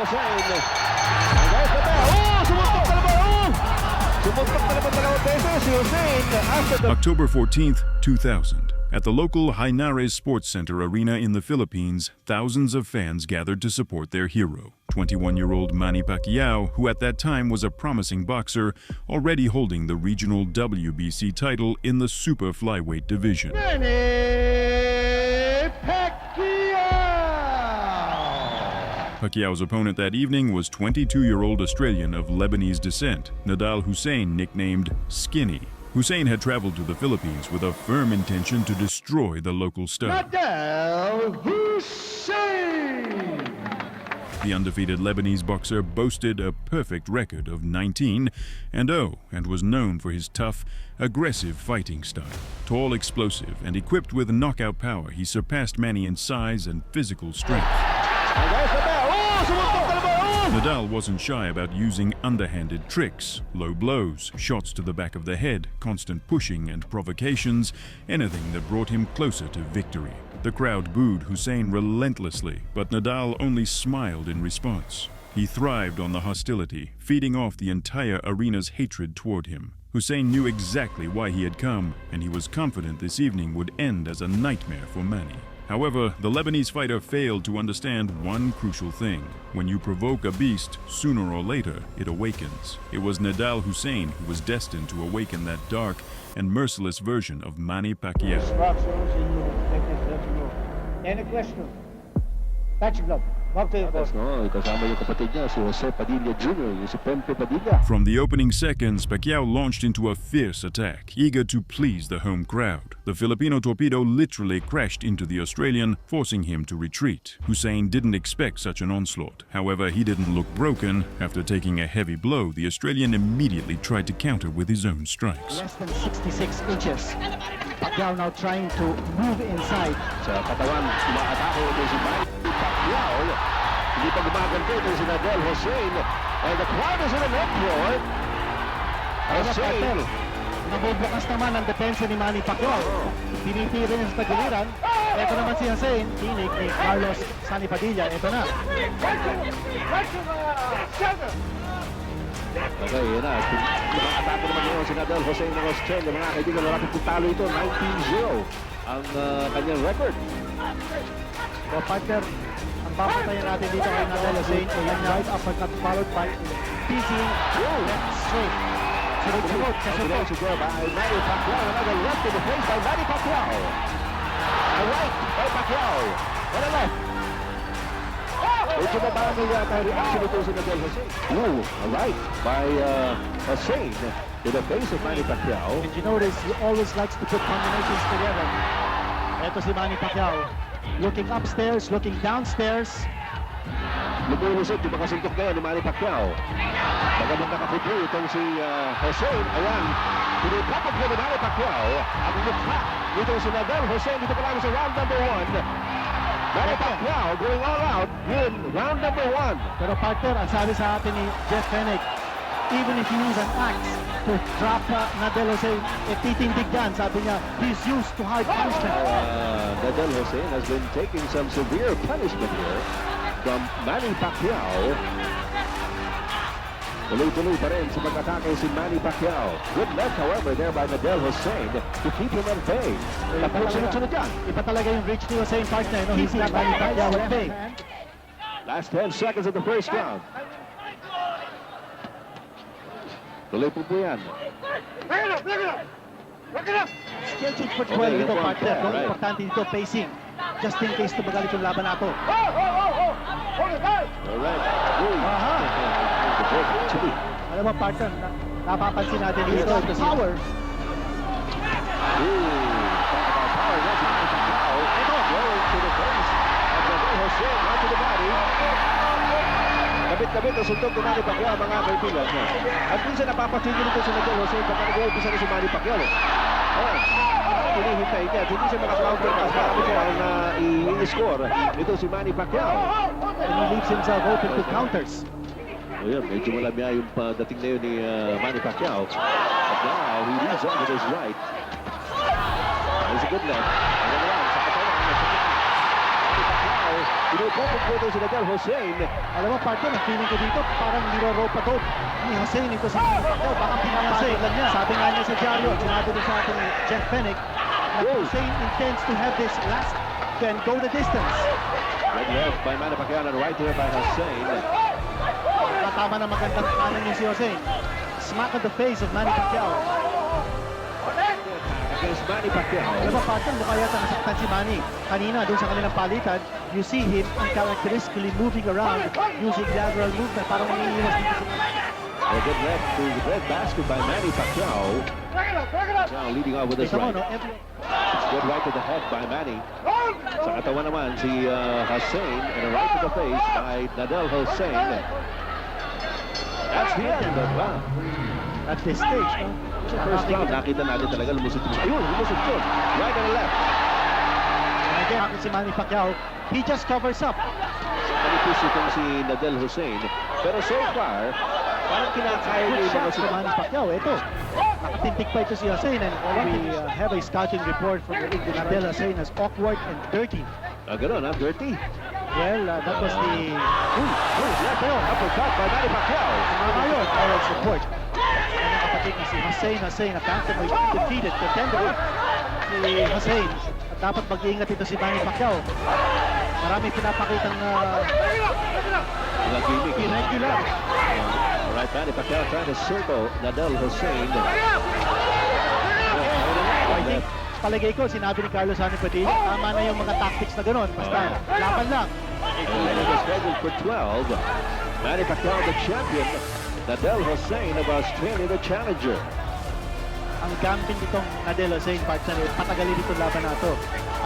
Hussein. And there's the bell. Sumuntok na naman. Sumuntok na naman dalawang beses si Hussein after the... October 14th, 2000. At the local Hainares Sports Center arena in the Philippines, thousands of fans gathered to support their hero, 21-year-old Manny Pacquiao, who at that time was a promising boxer, already holding the regional WBC title in the super flyweight division. Manny Pacquiao! Pacquiao's opponent that evening was 22-year-old Australian of Lebanese descent, Nadal Hussein, nicknamed Skinny. Hussein had traveled to the Philippines with a firm intention to destroy the local star. Nadal Hussein! The undefeated Lebanese boxer boasted a perfect record of 19-0 and was known for his tough, aggressive fighting style. Tall, explosive, and equipped with knockout power, he surpassed Manny in size and physical strength. And there's the bell. Sumuntok na naman. Nadal wasn't shy about using underhanded tricks, low blows, shots to the back of the head, constant pushing and provocations, anything that brought him closer to victory. The crowd booed Hussein relentlessly, but Nadal only smiled in response. He thrived on the hostility, feeding off the entire arena's hatred toward him. Hussein knew exactly why he had come, and he was confident this evening would end as a nightmare for Manny. However, the Lebanese fighter failed to understand one crucial thing. When you provoke a beast, sooner or later, it awakens. It was Nadal Hussein who was destined to awaken that dark and merciless version of Manny Pacquiao. Instructions in your technical. Any question? Touch glove. Back to your coach. No, kasama yung kapatid niya, si Jose Padilla Jr., yung si Pempe Padilla. From the opening seconds, Pacquiao launched into a fierce attack, eager to please the home crowd. The Filipino torpedo literally crashed into the Australian, forcing him to retreat. Hussein didn't expect such an onslaught. However, he didn't look broken. After taking a heavy blow, the Australian immediately tried to counter with his own strikes. Less than 66 inches. Pacquiao now trying to move inside. Sa katawan, umaatake ito si Manny Pacquiao. Hindi pa gumaganto ito si Nadal Hussein. And the crowd is in an uproar. Hussein. Nabubukas naman ang depensa ni Manny Pacquiao. Pinipiri niya sa tagiliran. Ito naman si Hussein. Tinig ni Carlos Sani Padilla. Ito na. Okay, yun na. Umaatake naman yun si Nadal Hussein ng Australia. Mga kaibigan, wala pong talo ito. 19-0 ang kanyang record. So, partner, ang papatayin natin dito kay Nadal Hussein ay yung right uppercut followed by teasing left straight. Sunod-sunod sa support. Siguro by Manny Pacquiao. Another left to the face by Manny Pacquiao. A right by Pacquiao. And a left. Medyo mabagal yata reaction ito si Nadal Hussein. A right by Hussein to the face of Manny Pacquiao. And you notice, he always likes to put combinations together. Ito si Manny Pacquiao. Looking upstairs, looking downstairs. Lumulusot yung mga suntok na yan ni Manny Pacquiao. Magamang nakapudyo itong si Hussein. Ayan, pinipapag na ni Manny Pacquiao. Ang mukha nito si Nadal Hussein. Dito pa lang sa round number 1. Manny Pacquiao going all out in round number 1. Pero partner, ang sabi sa atin ni Jeff Fennick, even if you use an axe to drop Nadal Hussein, titindig yan. Sabi niya, he's used to hard punishment. Nadal Hussein has been taking some severe punishment here from Manny Pacquiao. Tuloy-tuloy pa rin sa pag-atake si Manny Pacquiao. Good left, however, there by Nadal Hussein to keep him at bay. Tapos sunod-sunod yan. Iba talaga yung reach ni Hussein, partner. No? He's got Manny Pacquiao at bay. Last 10 seconds of the first round. Tuloy po po yan. Scheduled for 12 dito, partner. Kung importante dito, pacing. Just in case tumagal itong laban nato. Alright. Alam mo, partner, napapansin natin dito, ito power. Power, that's Manny Pacquiao. Going to the face of Nadal Hussein, right to the body. Kabit-kabit ang suntok ni Manny Pacquiao, mga kaibigan. At minsan napapatigil ito si Nadal Hussein pagka nag-uumpisa na si Manny Pacquiao. Ayan, hinihintay niya. Hindi siya maka-counter pass. Marami siya ang i-score. Ito si Manny Pacquiao. And he leaves himself open to counters. Ayan, medyo malamya yung dating na yun ni Manny Pacquiao. But now, he leads on with his right. There's a good left. And then around, sa katawan, Manny Pacquiao Pinupupog po ito si Nadal Hussein. Alam mo, partner, ang feeling ko dito, parang niro-ropa doon ni Hussein ito sa Manny Pacquiao. Baka pinapagod lang niya. Sabi nga niya sa dyaryo, sinabi din sa ating Jeff Fennick, na Hussein intends to have this last and go the distance. Red left by Manny Pacquiao and right here by Hussein. Tama na magandang kanan niya si Hussein. Smack on the face of Manny Pacquiao. Against Manny Pacquiao. Alam mo, partner, mukha yata nasaktan si Manny. Kanina, doon sa kanilang palitan, you see him uncharacteristically moving around using lateral movement. Parang nangiiwas dito sa A good left to the red basket by Manny Pacquiao. Now leading on with his Kita mo, right. no? It's good right to the head by Manny. Sa katawan naman si Hussein and a right to the face by Nadal Hussein. That's the end of At this stage, no? Sa first round, nakita natin talaga lumusot. Ayun, lumusot yun. Right and left. And again, si Manny Pacquiao, he just covers up. Manipis itong si Nadal Hussein. Pero so far, parang kinakaya niya Good yung mga shots to Manny Pacquiao. Ito, nakatintik pa ito si Hussein, and we have a scouting report from Nadal Hussein as awkward and dirty. Gano'n, dirty. Well, that was the... Left yun. Uppercut by Manny Pacquiao. Ngayon, Oral's report. Ang kapatid na si Hussein, a bantamweight undefeated contender. Si Hussein, at dapat mag-iingat ito si Manny Pacquiao. Marami pinapakitang Mga gimmick. irregular. Right, Manny Pacquiao trying to circle Nadal Hussein. I think, palagay ko, sinabi ni Carlos Hani Padilla, tama na yung mga tactics na gano'n. Basta, laban lang. And it was scheduled for 12. Manny Pacquiao, the champion. Nadal Hussein of Australia, the challenger. Ang gambit nitong Nadal Hussein, partner, patagalin itong laban na ito.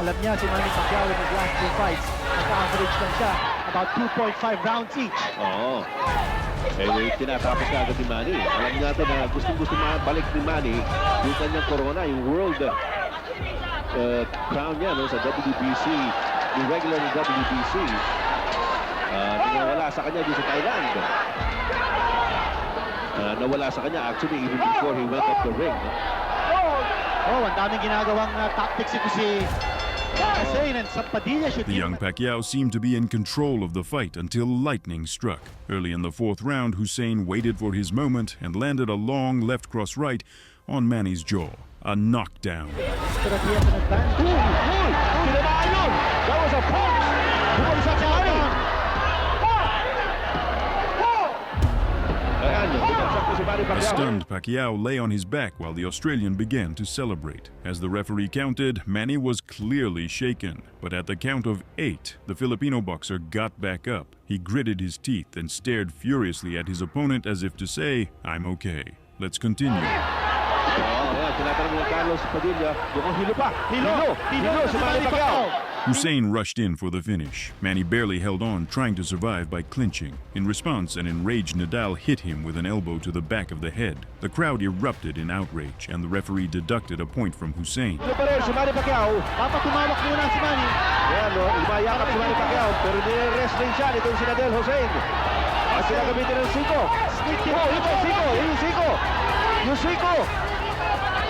Alam niya si Manny Pacquiao in his last 2 fights, naka-average lang siya about 2.5 rounds each. Oo. Eh, tinatapos na agad ni Manny. Alam natin na gustong-gusto balik ni Manny yung kanyang corona, yung world crown niya no, sa WBC, yung regular ng WBC. Nawala sa kanya dito sa Thailand. Nawala sa kanya actually even before he went up the ring. Oh, ang daming ginagawang tactics ito si Hussein, and sa Padilla should The young Pacquiao seemed to be in control of the fight until lightning struck. Early in the 4th round, Hussein waited for his moment and landed a long left cross right on Manny's jaw. A knockdown. Pero he has an advantage. Tinamaan yun! That was a punch! Bumagsak si Manny! Ayan, bumagsak po si Manny A Pacquiao. stunned Pacquiao lay on his back while the Australian began to celebrate. As the referee counted, Manny was clearly shaken. But at the count of 8, the Filipino boxer got back up. He gritted his teeth and stared furiously at his opponent as if to say, "I'm okay. Let's continue." Ayan, tinatanong ni Carlos Padilla, mukhang hilo pa. Hilo si Manny Pacquiao. Hussein rushed in for the finish. Manny barely held on, trying to survive by clinching. In response, an enraged Nadal hit him with an elbow to the back of the head. The crowd erupted in outrage, and the referee deducted a point from Hussein. Hilo pa rin si Manny Pacquiao. Dapat tumawak muna si Manny. Ayan, lumayakap si Manny Pacquiao, pero nire-wrestling siya nitong si Nadal Hussein. At sinagamitin ng siko. Ito, siko. Yung siko.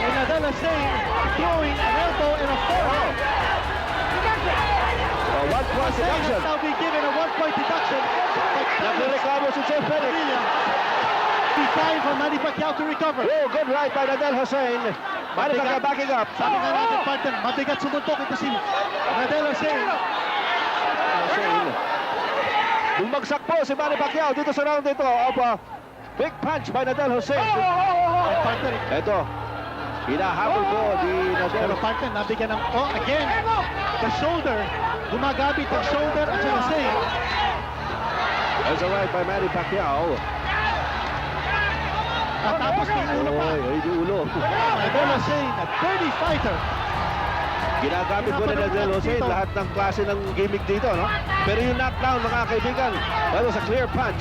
And Nadal Hussein throwing an elbow and a forearm. 1-point deduction. Now be given a 1-point deduction. Nagreklamo si Jeff Fennick. Be time for Manny Pacquiao to recover. Oh, good right by Nadal Hussein. Manny Pacquiao backing up. Sabi nga natin, partner, mabigat sumuntok ito si Nadal Hussein. Bumagsak po si Manny Pacquiao dito sa round ito. Big punch by Nadal Hussein. And partner, Ito, hinahabol po di Nadal. pero partner, nabigyan ng, again, the shoulder. Gumagabit ang shoulder at si Hussein. That's a right by Manny Pacquiao. At tapos yung ulo pa. Ay, di ulo. Nadal Hussein, a dirty fighter. Ginagamit po ni Nadal Hussein lahat ng klase ng gimmick dito, no? Pero yung knockdown, mga kaibigan, that was a clear punch.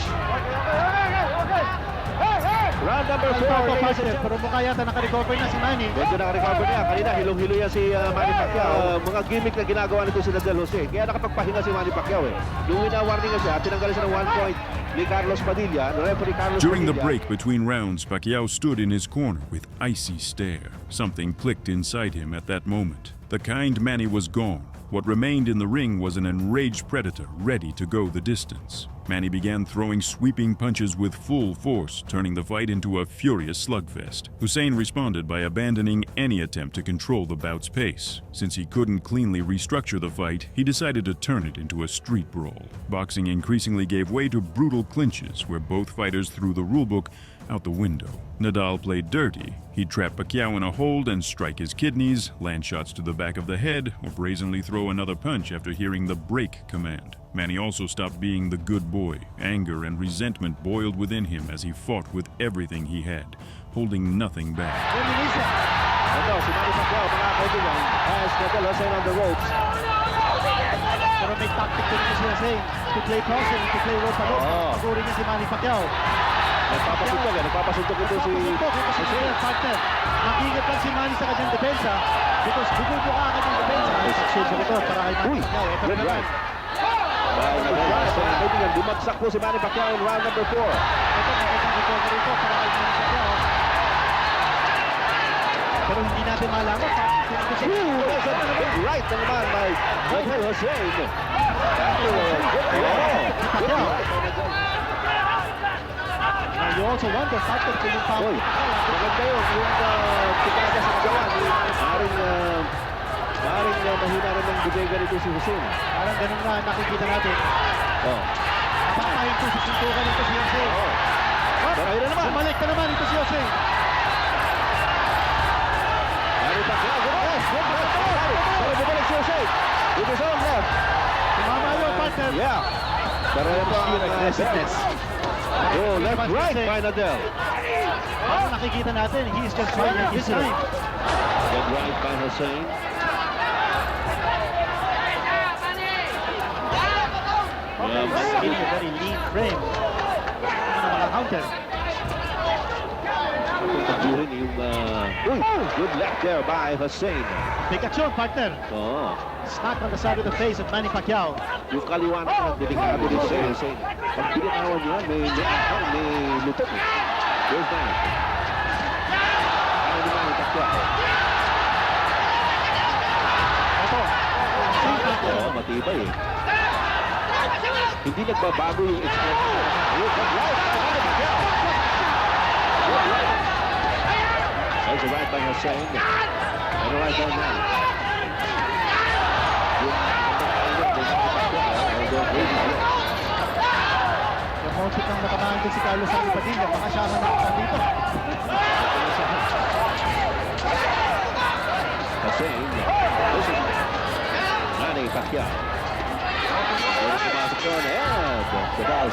Round number 4, ladies and gentlemen. Pero mukha yata naka-recover na si Manny. Medyo naka-recover niya. Kanina, hilong-hilo yan si Manny Pacquiao. Mga gimmick na ginagawa nito si Nadal Hussein. Kaya nakapagpahinga si Manny Pacquiao eh. Nung wina-warning siya, tinanggal siya ng 1 point ni Carlos Padilla, the referee Carlos During the Padilla. break between rounds, Pacquiao stood in his corner with icy stare. Something clicked inside him at that moment. The kind Manny was gone, What remained in the ring was an enraged predator ready to go the distance. Manny began throwing sweeping punches with full force, turning the fight into a furious slugfest. Hussein responded by abandoning any attempt to control the bout's pace. Since he couldn't cleanly restructure the fight, he decided to turn it into a street brawl. Boxing increasingly gave way to brutal clinches where both fighters threw the rulebook out the window. Nadal played dirty. He'd trap Pacquiao in a hold and strike his kidneys, land shots to the back of the head, or brazenly throw another punch after hearing the break command. Manny also stopped being the good boy. Anger and resentment boiled within him as he fought with everything he had, holding nothing back. Ito, si Manny Pacquiao, mga kaibigan, as Nadal Hussein on the ropes. Pero may tactic din si Hussein to play crossing, to play rope-a-rope. Pagurin niya si Manny Pacquiao. Nagpapasuntok ito si Hussein, partner. Mag-ingat lang si Manny sa kanyang depensa because bububo ka agad yung depensa. Success sa likod para kay Manny Pacquiao. Ito na naman. Kaibigan, bumagsak po si Manny Pacquiao in round number 4. Ito, nakasang recovery ito para kay Manny Pacquiao. Pero hindi natin malaman. There's a big right na naman by Nadal Hussein. After a good right. You also wonder, partner, kung yung foul. Oy, maganda yun. Yung tikada sa kagawa. Maaaring mahina rin ng bigay ganito si Hussein. Parang ganun na nakikita natin. Papahin ko sa suntukan ito si Hussein. Pero ayun na naman. Bumalik na naman ito si Hussein. Manny Pacquiao, good left. Pero bumalik si Hussein. With his own left. Tumama yun, partner. Yeah. Pero yan po ang aggressiveness. Oh, left, right by Nadal. Parang nakikita natin, he is just trying his time. Good right by Hussein. In a very lean frame. Ano mga counter? Pagduhin yung good left there by Hussein. Big action, partner. Smack on the side of the face of Manny Pacquiao. Yung kaliwa na delikado din si Hussein. Pag binatawan niya, may lutok. Here's Manny. Ano ni Manny Pacquiao? Ito. Matibay eh. Hindi nagbabago yung expression. Good right by Manny Pacquiao. Good right. There's a right by Hussein. And a right by Manny. Promoted ng nakabahan din si Carlos Sandy Padilla. Baka siya ang nakakita dito. Hussein. Manny Pacquiao.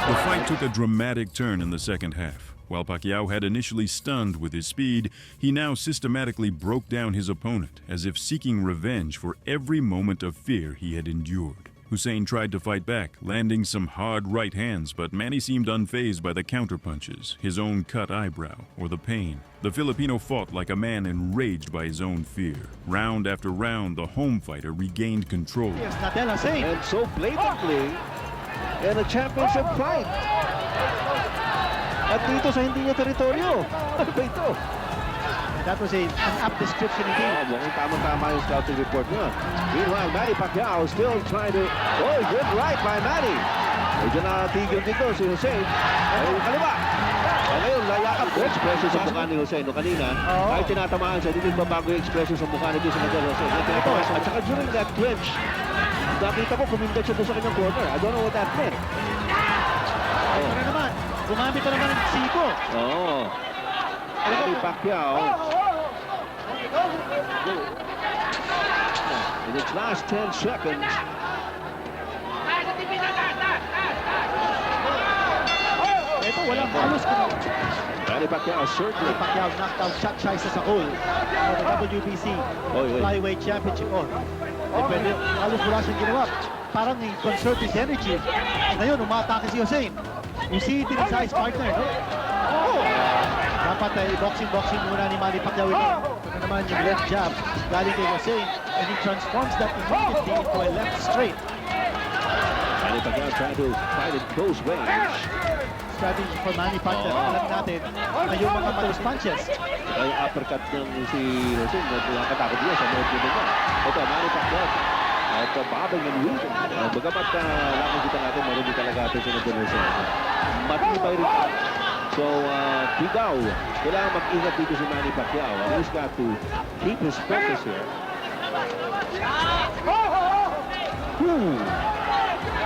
The fight took a dramatic turn in the second half. While Pacquiao had initially stunned with his speed, he now systematically broke down his opponent as if seeking revenge for every moment of fear he had endured. Hussein tried to fight back, landing some hard right hands, but Manny seemed unfazed by the counterpunches, his own cut eyebrow, or the pain. The Filipino fought like a man enraged by his own fear. Round after round, the home fighter regained control. Yes, Nadal Hussein. And so blatantly, in a championship fight. At dito sa hindi niya teritoryo. Ano ba ito? That was an apt description indeed. Mukhang tama-tama yung scouting report niya. Meanwhile, Manny Pacquiao still trying to... Oh, good right by Manny. Medyo natigil dito si Hussein. Ay, kaliwa. Ngayon, layakap ko expression sa mukha ni Hussein. No, kanina, kahit tinatamaan siya, hindi babago yung expression sa mukha ni Nadal Hussein. At saka during that clinch, nakita ko, kumindat siya doon sa kanyang corner. I don't know what that meant. Ito na naman. Gumamit na naman ng siko. Manny Pacquiao. In its last 10 seconds. Ito, walang halos. Manny Pacquiao certainly. Manny Pacquiao knocked out shot siya sa Saul for the WBC Flyweight Championship. Pwede, halos wala siyang ginawa. Parang conserve his energy. Ngayon, umatake si Hussein. You see it in his eyes, partner. Dapat boxing muna ni Manny Pacquiao ito. Ito naman yung left jab galing kay Hussein, and he transforms that immediately into a left straight. Manny Pacquiao trying to fight in close range. Strategy for Manny Pacquiao. Alam natin na yung mga malos punches. Ay uppercut ng si Hussein, nakakatakot niya sa mga pinag niya. Ito, Manny Pacquiao at bobbing and weaving. Bagamat nakikita natin, marami talaga ito sa Nadal Hussein. Matibay rin. So, Bigaw, kailangan mag-ingat dito si Manny Pacquiao. He's got to keep his focus here.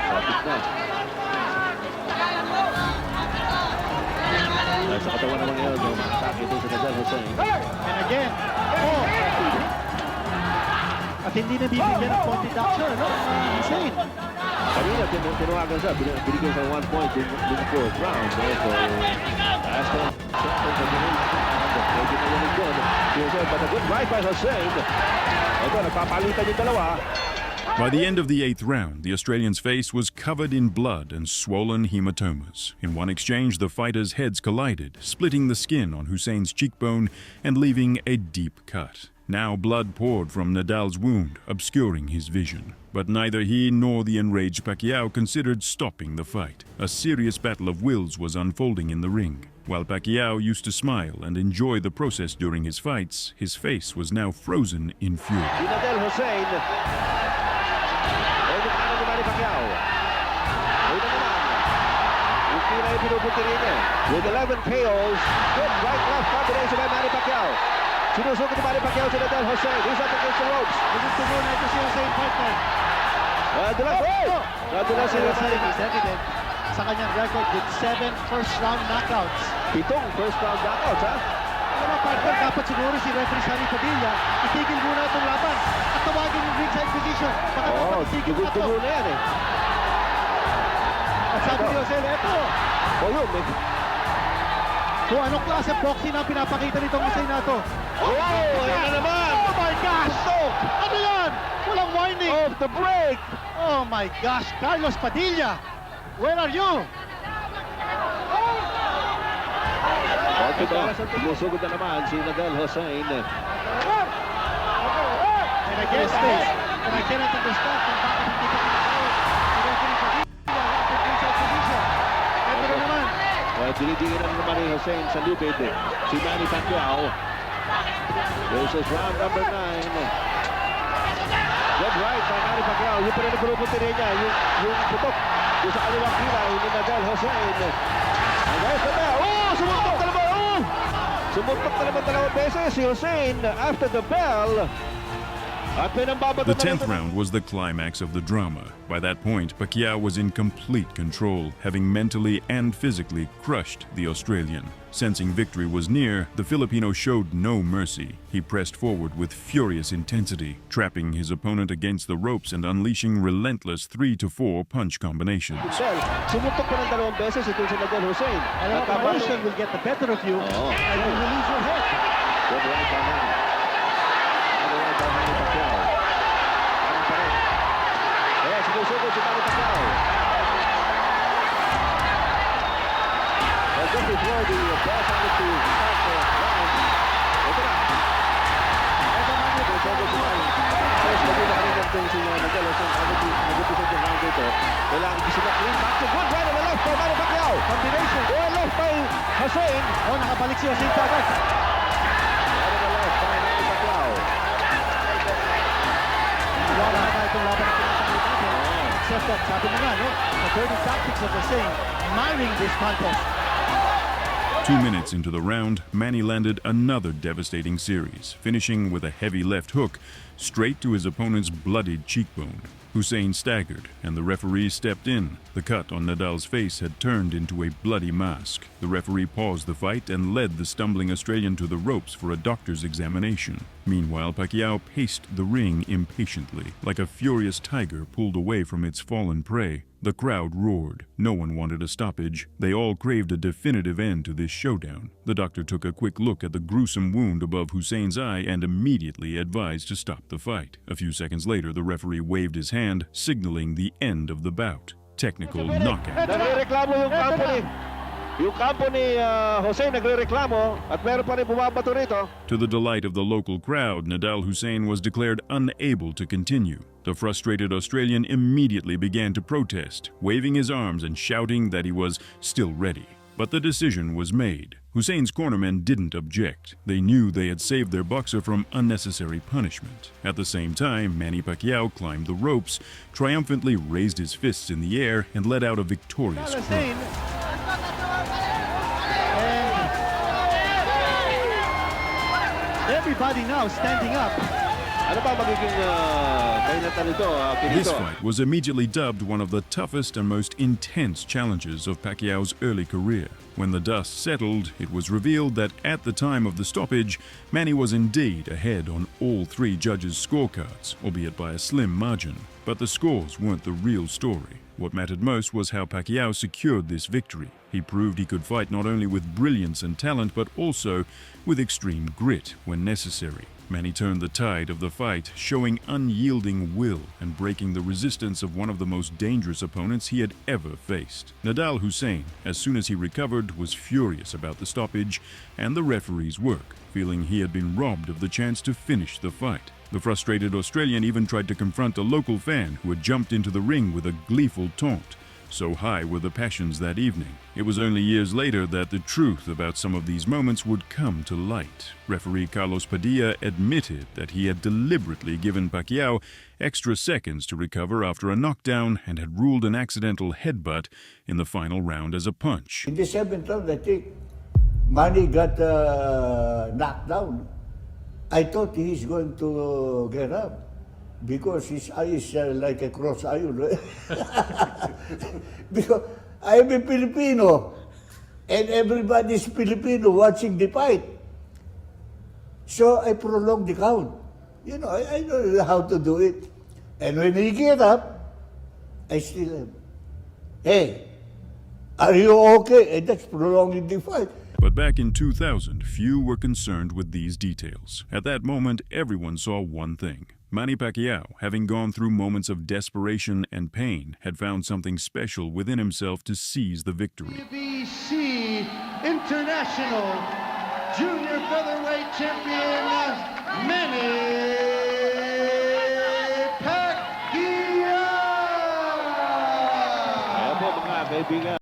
Kapit na. Sa katawan naman ngayon, atake ito sa Nadal Hussein. And again, at hindi na bibigyan ng point deduction, no? Hussein. Kanina, tinuwagan siya. Binigyan sa 1 point in the fourth round. So, last one. Medyo nayanig doon. But a good right by Hussein. Ito, nagpapalitan yung dalawa. By the end of the 8th round, the Australian's face was covered in blood and swollen hematomas. In one exchange, the fighters' heads collided, splitting the skin on Hussein's cheekbone and leaving a deep cut. Now blood poured from Nadal's wound, obscuring his vision. But neither he nor the enraged Pacquiao considered stopping the fight. A serious battle of wills was unfolding in the ring. While Pacquiao used to smile and enjoy the process during his fights, his face was now frozen in fury. Nadal Hussein. With 11 KOs, good right-left combination by Manny Pacquiao. Sinusugod ni Manny Pacquiao si Nadal Hussein. He's up against the ropes. Gusto na ito si Hussein, partner. Nadulas si Hussein. Is evident sa kanyang record with 7 first-round knockouts. 7 first-round knockouts, ha? Alam mo, partner, dapat siguro si referee Manny Padilla itigil muna itong laban at tawagin yung ringside position. Baka dapat itigil na ito. Tugo na yan, eh. At sabi ni Hussein, eto, kung anong klase boxing ang pinapakita nitong Hussein na ito. Ayan na naman! Oh my gosh! Ano yan? Walang warning! Off the break! Oh my gosh! Carlos Padilla! Where are you? Sumusugod na naman si Nadal Hussein. And against this, and I cannot understand kung bakit hindi pa pinatawag si referee Padilla at inside position. Ito na naman. Dinidiinan naman ni Hussein sa lubid si Manny Pacquiao. This is round number 9. Good right by Manny Pacquiao. Yung pa rin ang pupuntirin niya, yung putok yung sa kaliwang kilay ni Nadal Hussein. And there's the bell. Sumuntok na naman! Sumuntok na naman 2 beses si Hussein after the bell. The 10th round was the climax of the drama. By that point, Pacquiao was in complete control, having mentally and physically crushed the Australian. Sensing victory was near, the Filipino showed no mercy. He pressed forward with furious intensity, trapping his opponent against the ropes and unleashing relentless 3 to 4 punch combinations. Sumuntok pa ng 2 beses ito si Nadal Hussein. Alam mo, emotion will get the better of you and you will lose your head. Good right by Manny. Sumusugod si Manny Pacquiao. Just before the ball started to start the round. Ito na. Sumusugod si Manny. First, magiging nakanagin itong si Nadal Hussein. Nag-upisag yung round dito. Kailangan isinap rin. Back to good right on the left by Manny Pacquiao. Combination. Well left by Hussein. Nakabalik si Hussein kagad. Right on the left by Manny Pacquiao. Wala na itong laban na pinapakita natin. Except that, sabi na nga, no? The dirty tactics of Hussein marring this contest. 2 minutes into the round, Manny landed another devastating series, finishing with a heavy left hook straight to his opponent's bloodied cheekbone. Hussein staggered, and the referee stepped in. The cut on Nadal's face had turned into a bloody mask. The referee paused the fight and led the stumbling Australian to the ropes for a doctor's examination. Meanwhile, Pacquiao paced the ring impatiently, like a furious tiger pulled away from its fallen prey. The crowd roared. No one wanted a stoppage. They all craved a definitive end to this showdown. The doctor took a quick look at the gruesome wound above Hussein's eye and immediately advised to stop the fight. A few seconds later, the referee waved his hand, signaling the end of the bout. Technical knockout. Nagrereklamo yung kampo ni Hussein, nagrereklamo at meron pa rin bumabato rito. To the delight of the local crowd, Nadal Hussein was declared unable to continue. The frustrated Australian immediately began to protest, waving his arms and shouting that he was still ready. But the decision was made. Hussein's cornermen didn't object. They knew they had saved their boxer from unnecessary punishment. At the same time, Manny Pacquiao climbed the ropes, triumphantly raised his fists in the air, and let out a victorious cry. Everybody now standing up. Ano ba magiging kainatan nito, This fight was immediately dubbed one of the toughest and most intense challenges of Pacquiao's early career. When the dust settled, it was revealed that at the time of the stoppage, Manny was indeed ahead on all three judges' scorecards, albeit by a slim margin. But the scores weren't the real story. What mattered most was how Pacquiao secured this victory. He proved he could fight not only with brilliance and talent, but also with extreme grit when necessary. Manny turned the tide of the fight, showing unyielding will and breaking the resistance of one of the most dangerous opponents he had ever faced. Nadal Hussein, as soon as he recovered, was furious about the stoppage and the referee's work, feeling he had been robbed of the chance to finish the fight. The frustrated Australian even tried to confront a local fan who had jumped into the ring with a gleeful taunt. So high were the passions that evening. It was only years later that the truth about some of these moments would come to light. Referee Carlos Padilla admitted that he had deliberately given Pacquiao extra seconds to recover after a knockdown and had ruled an accidental headbutt in the final round as a punch. In the 7th round, I think Manny got knocked down. I thought he's going to get up because his eye is like a cross iron. Because I'm a Filipino and everybody's Filipino watching the fight. So I prolonged the count. You know, I know how to do it. And when he get up, I still am. Hey, are you okay? And that's prolonging the fight. But back in 2000, few were concerned with these details. At that moment, everyone saw one thing. Manny Pacquiao, having gone through moments of desperation and pain, had found something special within himself to seize the victory. WBC International Junior Featherweight Champion, Manny Pacquiao! Ayan po mga kaibigan.